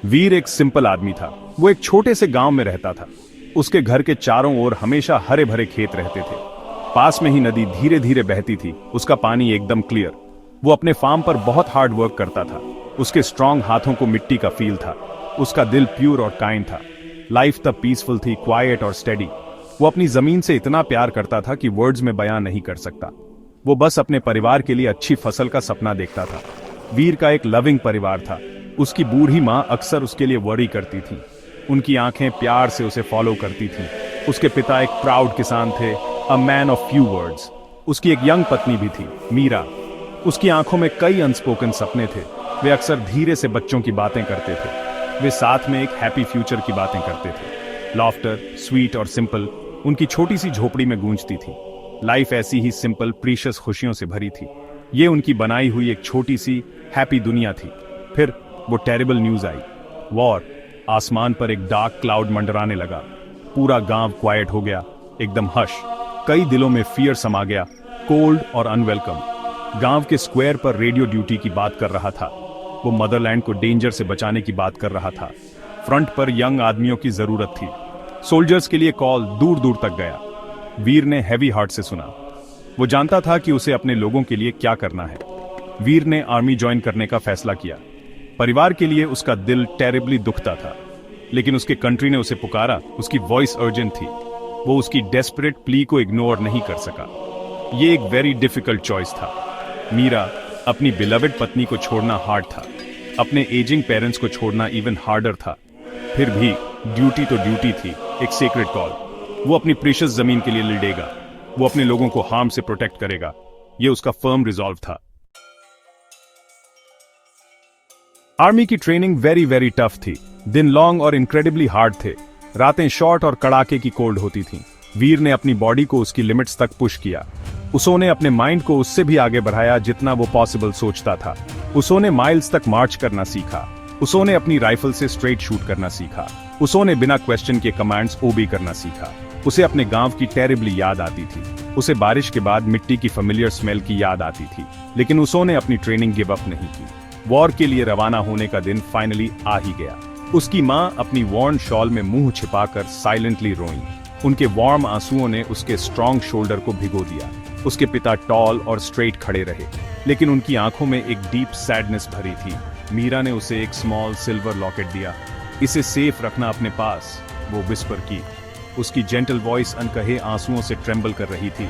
वीर एक सिंपल आदमी था। वो एक छोटे से गांव में रहता था। उसके घर के चारों ओर हमेशा हरे भरे खेत रहते थे। पास में ही नदी धीरे धीरे बहती थी, उसका पानी एकदम क्लियर। वो अपने फार्म पर बहुत हार्ड वर्क करता था। उसके स्ट्रांग हाथों को मिट्टी का फील था। उसका दिल प्योर और काइंड था। लाइफ तब पीसफुल थी, क्वाइट और स्टेडी। वो अपनी जमीन से इतना प्यार करता था कि वर्ड्स में बयां नहीं कर सकता। वो बस अपने परिवार के लिए अच्छी फसल का सपना देखता था। वीर का एक लविंग परिवार था। उसकी बूढ़ी माँ अक्सर उसके लिए वरी करती थी। उनकी आंखें प्यार से उसे फॉलो करती थीं। उसके पिता एक प्राउड किसान थे, a man of few words. उसकी एक यंग पत्नी भी थी, मीरा। उसकी आंखों में कई अनस्पोकन सपने थे। वे अक्सर धीरे से बच्चों की बातें करते थे। वे साथ में एक हैप्पी फ्यूचर की बातें करते थे। लॉफ्टर, स्वीट और सिंपल उनकी छोटी सी झोपड़ी में गूंजती थी। लाइफ ऐसी ही सिंपल, प्रीशियस खुशियों से भरी थी। ये उनकी बनाई हुई एक छोटी सी हैप्पी दुनिया थी। फिर वो टेरिबल न्यूज आई, वॉर। आसमान पर एक डार्क क्लाउड मंडराने लगा। पूरा गांव क्वाइट हो गया, एकदम हश। कई दिलों में फियर समा गया, कोल्ड और अनवेलकम। गांव के स्क्वायर पर रेडियो ड्यूटी की बात कर रहा था। वो मदरलैंड को डेंजर से बचाने की बात कर रहा था। फ्रंट पर यंग आदमियों की जरूरत थी। सोल्जर्स के लिए कॉल दूर दूर तक गया। वीर ने हैवी हार्ट से सुना। वो जानता था कि उसे अपने लोगों के लिए क्या करना है। वीर ने आर्मी ज्वाइन करने का फैसला किया। परिवार के लिए उसका दिल टेरिबली दुखता था, लेकिन उसके कंट्री ने उसे पुकारा। उसकी वॉइस अर्जेंट थी। वो उसकी डेस्परेट प्ली को इग्नोर नहीं कर सका। ये एक वेरी डिफिकल्ट चॉइस था। मीरा, अपनी बिलवेड पत्नी को छोड़ना हार्ड था। अपने एजिंग पेरेंट्स को छोड़ना इवन हार्डर था। फिर भी ड्यूटी तो ड्यूटी थी, एक सीक्रेट कॉल। वो अपनी प्रीशियस जमीन के लिए लड़ेगा। वो अपने लोगों को हार्म से प्रोटेक्ट करेगा। ये उसका फर्म रिजॉल्व था। आर्मी की ट्रेनिंग वेरी वेरी टफ थी। दिन लॉन्ग और इनक्रेडिबली हार्ड थे। रातें शॉर्ट और कड़ाके की कोल्ड होती थीं। वीर ने अपनी बॉडी को उसकी लिमिट्स तक पुश किया। उसने अपने माइंड को उससे भी आगे बढ़ाया जितना वो पॉसिबल सोचता था। उसने माइल्स तक मार्च करना सीखा। उसने अपनी राइफल से स्ट्रेट शूट करना सीखा। उसने बिना क्वेश्चन के कमांड्स ओबे करना सीखा। उसे अपने गांव की टेरिबली याद आती थी। उसे बारिश के बाद मिट्टी की फेमिलियर स्मेल की याद आती थी। लेकिन उसने अपनी ट्रेनिंग गिव अप नहीं की। वॉर के लिए रवाना होने का दिन फाइनली आ ही गया। उसकी माँ अपनी वॉर्न शॉल में मुंह छिपाकर साइलेंटली रोई। उनके वार्म आंसुओं ने उसके स्ट्रॉन्ग शोल्डर को भिगो दिया। उसके पिता टॉल और स्ट्रेट खड़े रहे, लेकिन उनकी आंखों में एक डीप सैडनेस भरी थी। मीरा ने उसे एक स्मॉल सिल्वर लॉकेट दिया। इसे सेफ रखना अपने पास, वो विस्पर की। उसकी जेंटल वॉइस अनकहे आंसुओं से ट्रेम्बल कर रही थी।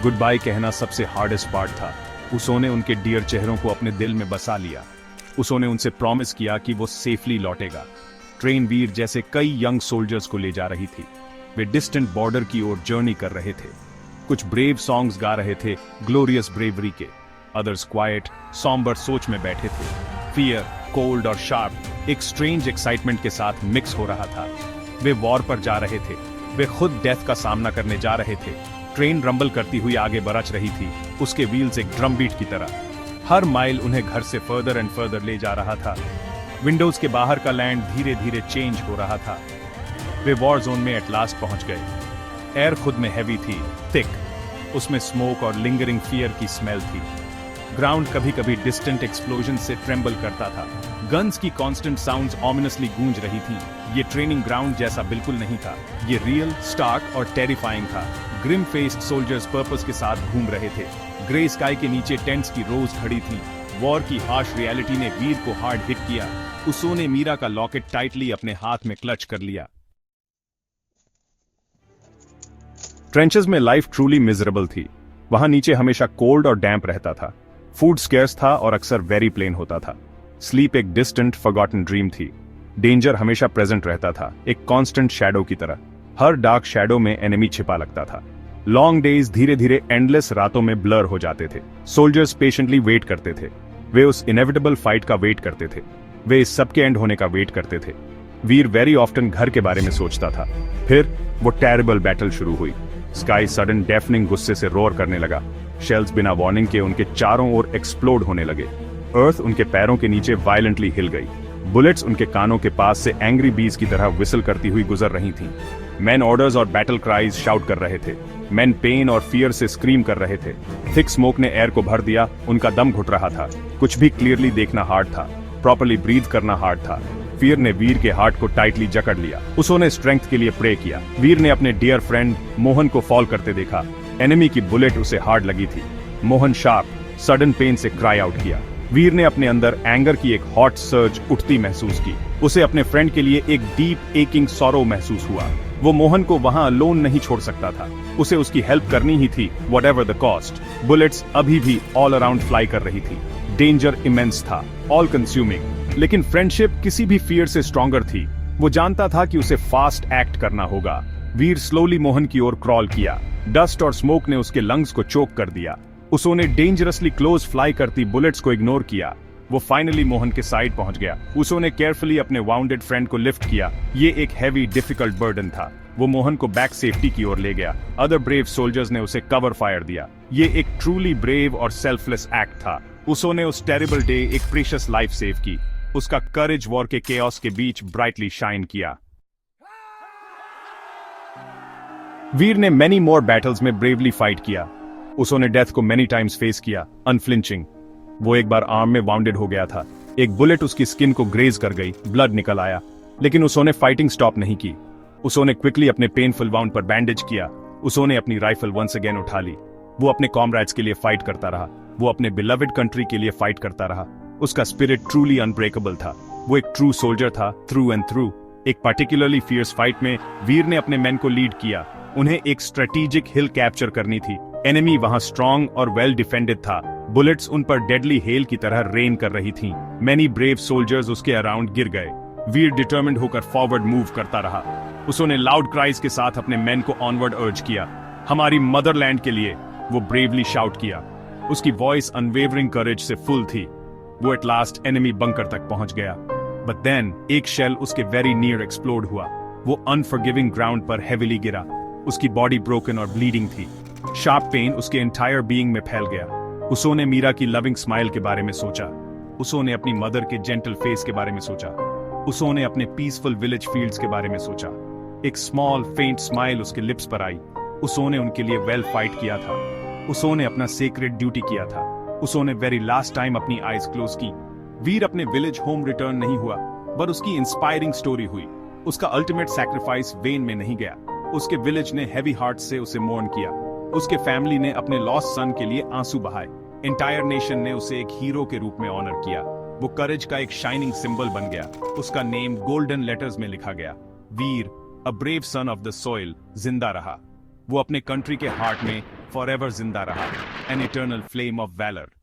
गुड बाय कहना सबसे हार्डेस्ट पार्ट था। उसने उनके डियर चेहरों को अपने दिल में बसा लिया। उसने उनसे प्रॉमिस किया कि वो सेफली लौटेगा। ट्रेन वीर जैसे कई यंग सोल्जर्स को ले जा रही थी। वे डिस्टेंट बॉर्डर की ओर जर्नी कर रहे थे। कुछ ब्रेव सॉन्ग्स गा रहे थे, ग्लोरियस ब्रेवरी के। अदर्स क्वाइट, सॉम्बर सोच में बैठे थे। फियर, कोल्ड और शार्प एक स्ट्रेंज एक्साइटमेंट के साथ मिक्स हो रहा था। वे वॉर पर जा रहे थे। वे खुद डेथ का सामना करने जा रहे थे। ट्रेन रंबल करती हुई आगे बरच रही थी, उसके व्हील्स एक ड्रम बीट की तरह। हर माइल उन्हें घर से फर्दर एंड फर्दर ले जा रहा था। विंडोज के बाहर का लैंड धीरे धीरे चेंज हो रहा था। वे वॉर जोन में एट लास्ट पहुंच गए। एयर खुद में हैवी थी, थिक। उसमें स्मोक और लिंगरिंग फियर की स्मेल थी। ग्राउंड कभी कभी डिस्टेंट एक्सप्लोजन से ट्रेम्बल करता था। गन्स की कांस्टेंट साउंड्स ऑमिनसली गूंज रही थी। ये ट्रेनिंग ग्राउंड जैसा बिल्कुल नहीं था। ये रियल, स्टार्क और टेरिफाइंग था। ग्रिम फेस्ड सोल्जर्स पर्पस के साथ घूम रहे थे। ग्रे स्काई के नीचे टेंट्स की रोज खड़ी थी। वॉर की हार्श रियलिटी ने वीर को हार्ड हिट किया। उसने मीरा का लॉकेट टाइटली अपने हाथ में क्लच कर लिया। ट्रेंचेस में लाइफ ट्रूली मिजरेबल थी। वहां नीचे हमेशा कोल्ड और डैम्प रहता था। फूड स्केर्स था और अक्सर वेरी प्लेन होता था। स्लीप एक डिस्टेंट फॉरगॉटन ड्रीम थी। डेंजर हमेशा प्रेजेंट रहता था, एक कांस्टेंट शैडो की तरह। हर डार्क शैडो में एनिमी छिपा लगता था। लॉन्ग डेज धीरे धीरे एंडलेस रातों में ब्लर हो जाते थे। सोल्जर्स पेशेंटली वेट करते थे। वे उस इनेविटेबल फाइट का वेट करते थे। वे इस सब के एंड होने का वेट करते थे। वीर वेरी ऑफ्टन घर के बारे में सोचता था। फिर वो टेरिबल बैटल शुरू हुई। स्काई सडन डेफनिंग गुस्से से रोर करने लगा। शेल्स बिना वार्निंग के उनके चारों ओर एक्सप्लोड होने लगे। अर्थ उनके पैरों के नीचे वायलेंटली हिल गई। बुलेट्स उनके कानों के पास से एंग्री बीज की तरह विसल करती हुई गुजर रही थीं। मैन ऑर्डर्स और बैटल क्राइज शाउट कर रहे थे। मैन पेन और फियर से स्क्रीम कर रहे थे। थिक स्मोक ने एयर को भर दिया। उनका दम घुट रहा था। कुछ भी क्लियरली देखना हार्ड था। प्रॉपर्ली ब्रीथ करना हार्ड था। फियर ने वीर के हार्ट को टाइटली जकड़ लिया। उसने स्ट्रेंथ के लिए प्रे किया। वीर ने अपने डियर फ्रेंड मोहन को फॉल करते देखा। एनिमी की बुलेट उसे हार्ड लगी थी। मोहन शार्प सडन पेन से क्राई आउट किया। वीर ने अपने अंदर एंगर की एक हॉट सर्ज उठती महसूस की। उसे अपने फ्रेंड के लिए एक डीप एकिंग सॉरो महसूस हुआ। वो मोहन को वहां अलोन नहीं छोड़ सकता था। उसे उसकी हेल्प करनी ही थी, व्हाटएवर द कॉस्ट। बुलेट्स अभी भी ऑल अराउंड फ्लाई कर रही थी। डेंजर इमेंस था, ऑल कंज्यूमिंग। लेकिन फ्रेंडशिप किसी भी फियर से स्ट्रॉन्गर थी। वो जानता था कि उसे फास्ट एक्ट करना होगा। वीर स्लोली मोहन की ओर क्रॉल किया। डस्ट और स्मोक ने उसके लंग्स को चोक कर दिया। उसने डेंजरसली क्लोज फ्लाई करती बुलेट्स को इग्नोर किया। वो फाइनली मोहन के साइड पहुंच गया। उसने केयरफुली अपने वाउंडेड फ्रेंड को लिफ्ट किया। ये एक हैवी डिफिकल्ट बर्डन था। वो मोहन को बैक सेफ्टी की ओर ले गया। अदर ब्रेव सोल्जर्स ने उसे कवर फायर दिया। ये एक ट्रूली ब्रेव और सेल्फलेस एक्ट था। उसने उस टेरिबल डे एक प्रीशियस लाइफ सेव की। उसका करेज वॉर के केओस के बीच ब्राइटली शाइन किया। वीर ने मेनी मोर बैटल्स में ब्रेवली फाइट किया। उसने डेथ को मेनी टाइम्स फेस किया, अनफ्लिंचिंग। वो एक बार आर्म में वाउंडेड हो गया था। एक बुलेट उसकी स्किन को ग्रेज कर गई, ब्लड निकल आया। लेकिन उसने फाइटिंग स्टॉप नहीं की। उसने क्विकली अपने पेनफुल वाउंड पर बैंडेज किया। उसने अपनी राइफल वंस अगेन उठा ली। वो अपने कॉमरेड्स के लिए फाइट करता रहा। वो अपने बिलवेड कंट्री के लिए फाइट करता रहा। उसका स्पिरिट ट्रूली अनब्रेकेबल था। वो एक ट्रू सोल्जर था, थ्रू एंड थ्रू। एक पार्टिकुलरली फियर्स फाइट में वीर ने अपने मैन को लीड किया। उन्हें एक स्ट्रेटेजिक हिल कैप्चर करनी थी। एनिमी वहां स्ट्रॉन्ग और वेल डिफेंडेड था। बुलेट्स उन पर डेडली हेल की तरह रेन कर रही थीं। मेनी ब्रेव सोल्जर्स उसके अराउंड गिर गए। वीर डिटर्मिन्ड होकर फॉरवर्ड मूव करता रहा। उसने लाउड क्राइज के साथ अपने मेन को ऑनवर्ड अर्ज किया। हमारी मदरलैंड के लिए, वो ब्रेवली शाउट किया। उसकी वॉइस अनवेवरिंग करेज से फुल थी। वो एट लास्ट एनिमी बंकर तक पहुंच गया। बट देन एक शेल उसके वेरी नियर एक्सप्लोड हुआ। वो अनफॉरगिविंग ग्राउंड पर हेविली गिरा। उसकी बॉडी ब्रोकन और ब्लीडिंग थी। शार्प पेन उसके एंटायर बीइंग में फैल गया। उसने मीरा की लविंग स्माइल के बारे में सोचा। उसने अपनी मदर के जेंटल फेस के बारे में सोचा। उसने अपने पीसफुल विलेज फील्ड्स के बारे में सोचा। एक स्मॉल फेंट स्माइल उसके लिप्स पर आई। उसने उनके लिए वेल फाइट किया था। उसने अपना सेक्रेड ड्यूटी किया था। उसने वेरी लास्ट टाइम अपनी आईज क्लोज की। वीर अपने विलेज होम रिटर्न नहीं हुआ, पर उसकी इंस्पायरिंग स्टोरी हुई। उसका अल्टीमेट सैक्रिफाइस वेन में नहीं गया। उसके विलेज ने हैवी हार्ट से उसे मोर्न किया। उसके फैमिली ने अपने लॉस्ट सन के लिए आंसू बहाए। एंटायर नेशन ने उसे एक हीरो के रूप में ऑनर किया। वो करेज का एक शाइनिंग सिंबल बन गया। उसका नेम गोल्डन लेटर्स में लिखा गया। Veer, a brave son of the soil, जिंदा रहा। वो अपने कंट्री के हार्ट में फॉरएवर जिंदा रहा। An eternal flame of valour.